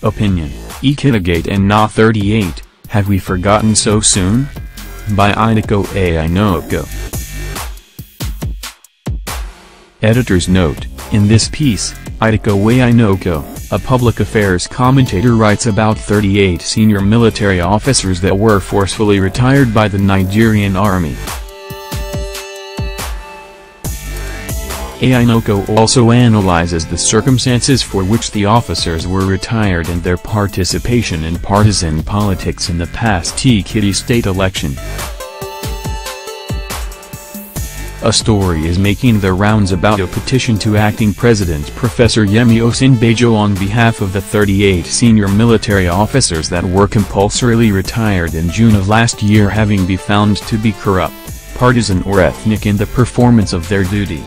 Opinion, Ekitigate and NA 38, Have We Forgotten So Soon? By Idoko Ainoko. Editor's note: in this piece, Idoko Ainoko, a public affairs commentator, writes about 38 senior military officers that were forcefully retired by the Nigerian Army. Ainoko also analyzes the circumstances for which the officers were retired and their participation in partisan politics in the past Ekiti state election. A story is making the rounds about a petition to acting President Professor Yemi Osinbajo on behalf of the 38 senior military officers that were compulsorily retired in June of last year, having been found to be corrupt, partisan or ethnic in the performance of their duty.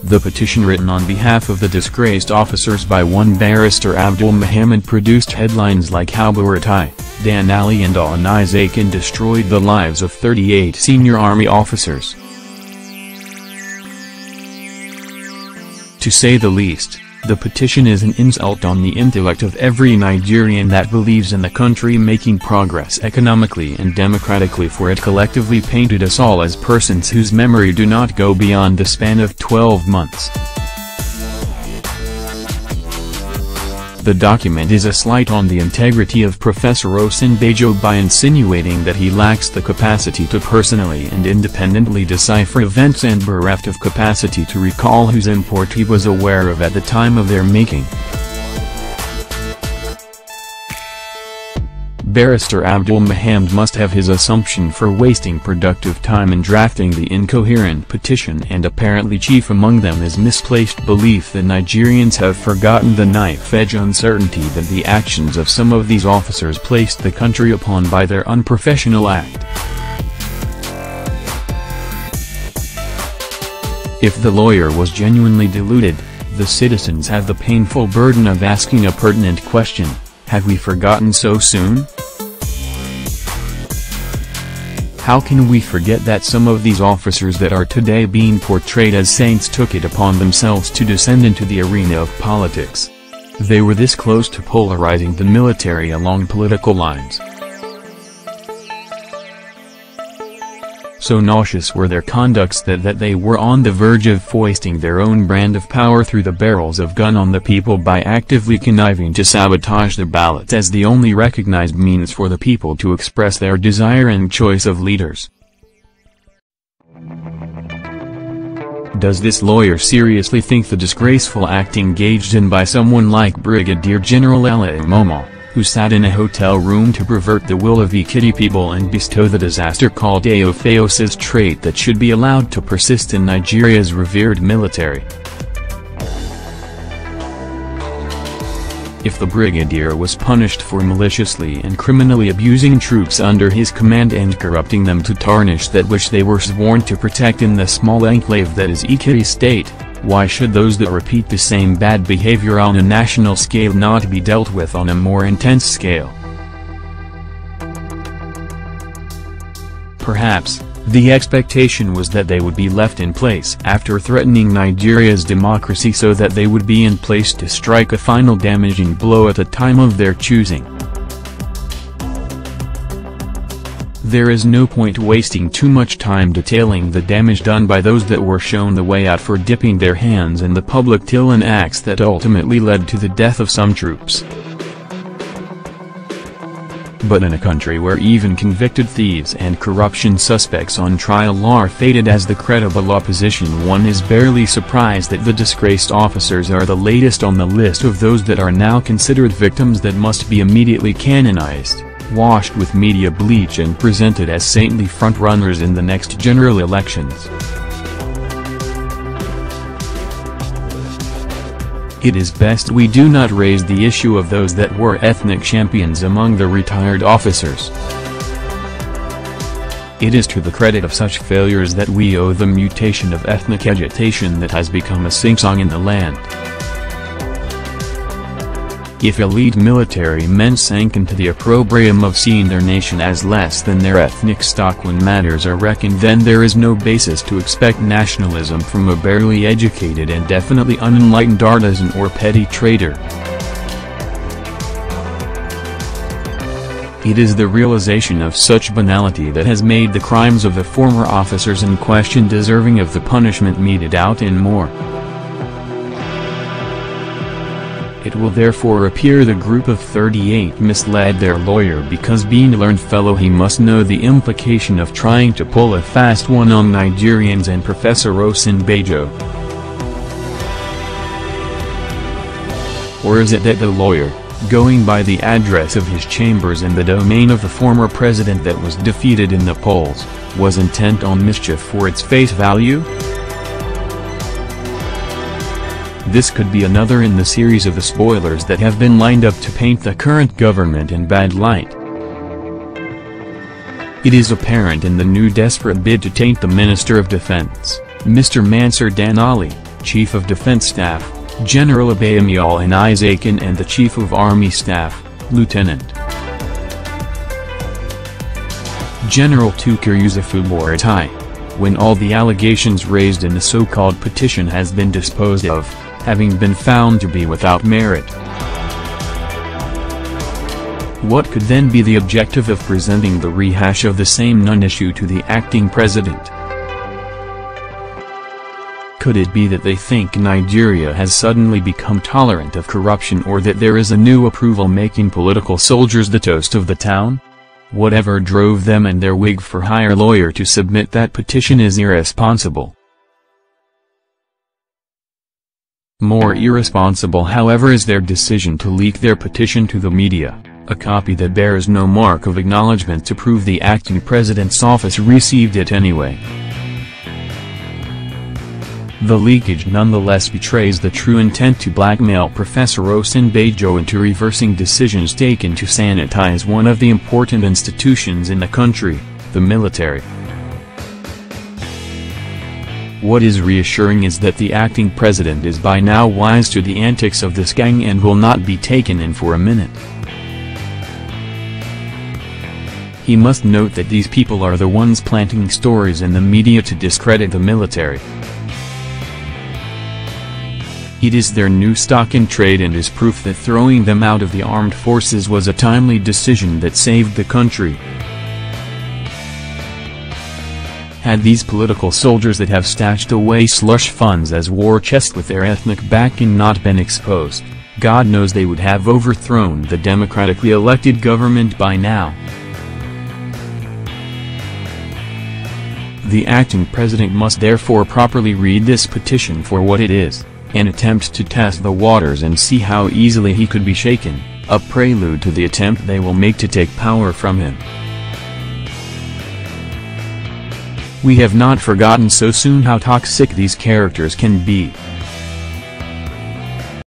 The petition, written on behalf of the disgraced officers by one Barrister Abdul Muhammad, produced headlines like "How Buratai, Dan Ali and Al Nizakin destroyed the lives of 38 senior army officers." To say the least, the petition is an insult on the intellect of every Nigerian that believes in the country making progress economically and democratically, for it collectively painted us all as persons whose memory do not go beyond the span of 12 months. The document is a slight on the integrity of Professor Osinbajo by insinuating that he lacks the capacity to personally and independently decipher events and bereft of capacity to recall whose import he was aware of at the time of their making. Barrister Abdul Muhammad must have his assumption for wasting productive time in drafting the incoherent petition, and apparently chief among them is misplaced belief that Nigerians have forgotten the knife-edge uncertainty that the actions of some of these officers placed the country upon by their unprofessional act. If the lawyer was genuinely deluded, the citizens have the painful burden of asking a pertinent question: have we forgotten so soon? How can we forget that some of these officers that are today being portrayed as saints took it upon themselves to descend into the arena of politics? They were this close to polarizing the military along political lines. So nauseous were their conducts that they were on the verge of foisting their own brand of power through the barrels of gun on the people by actively conniving to sabotage the ballots as the only recognized means for the people to express their desire and choice of leaders. Does this lawyer seriously think the disgraceful act engaged in by someone like Brigadier General Ella Imomo, who sat in a hotel room to pervert the will of Ekiti people and bestow the disaster called Aofeosis trait that should be allowed to persist in Nigeria's revered military? If the brigadier was punished for maliciously and criminally abusing troops under his command and corrupting them to tarnish that which they were sworn to protect in the small enclave that is Ekiti State, why should those that repeat the same bad behavior on a national scale not be dealt with on a more intense scale? Perhaps, the expectation was that they would be left in place after threatening Nigeria's democracy, so that they would be in place to strike a final damaging blow at a time of their choosing. There is no point wasting too much time detailing the damage done by those that were shown the way out for dipping their hands in the public till in acts that ultimately led to the death of some troops. But in a country where even convicted thieves and corruption suspects on trial are feted as the credible opposition, one is barely surprised that the disgraced officers are the latest on the list of those that are now considered victims that must be immediately canonized, washed with media bleach and presented as saintly frontrunners in the next general elections. It is best we do not raise the issue of those that were ethnic champions among the retired officers. It is to the credit of such failures that we owe the mutation of ethnic agitation that has become a sing-song in the land. If elite military men sank into the opprobrium of seeing their nation as less than their ethnic stock when matters are reckoned, then there is no basis to expect nationalism from a barely educated and definitely unenlightened artisan or petty trader. It is the realization of such banality that has made the crimes of the former officers in question deserving of the punishment meted out in more. It will therefore appear the group of 38 misled their lawyer because being a learned fellow he must know the implication of trying to pull a fast one on Nigerians and Professor Osinbajo. Or is it that the lawyer, going by the address of his chambers in the domain of the former president that was defeated in the polls, was intent on mischief for its face value? This could be another in the series of the spoilers that have been lined up to paint the current government in bad light. It is apparent in the new desperate bid to taint the Minister of Defense, Mr. Mansur Dan Ali, Chief of Defense Staff, General Abayemial and Isaacin, and the Chief of Army Staff, Lieutenant General Tukur Yusufu Buratai. When all the allegations raised in the so-called petition has been disposed of, having been found to be without merit. What could then be the objective of presenting the rehash of the same non-issue to the acting president? Could it be that they think Nigeria has suddenly become tolerant of corruption, or that there is a new approval making political soldiers the toast of the town? Whatever drove them and their wig-for-hire lawyer to submit that petition is irresponsible. More irresponsible, however, is their decision to leak their petition to the media, a copy that bears no mark of acknowledgement to prove the acting president's office received it anyway. The leakage nonetheless betrays the true intent to blackmail Professor Osinbajo into reversing decisions taken to sanitize one of the important institutions in the country, the military. What is reassuring is that the acting president is by now wise to the antics of this gang and will not be taken in for a minute. He must note that these people are the ones planting stories in the media to discredit the military. It is their new stock in trade and is proof that throwing them out of the armed forces was a timely decision that saved the country. Had these political soldiers that have stashed away slush funds as war chest with their ethnic backing not been exposed, God knows they would have overthrown the democratically elected government by now. The acting president must therefore properly read this petition for what it is, and attempt to test the waters and see how easily he could be shaken, a prelude to the attempt they will make to take power from him. We have not forgotten so soon how toxic these characters can be.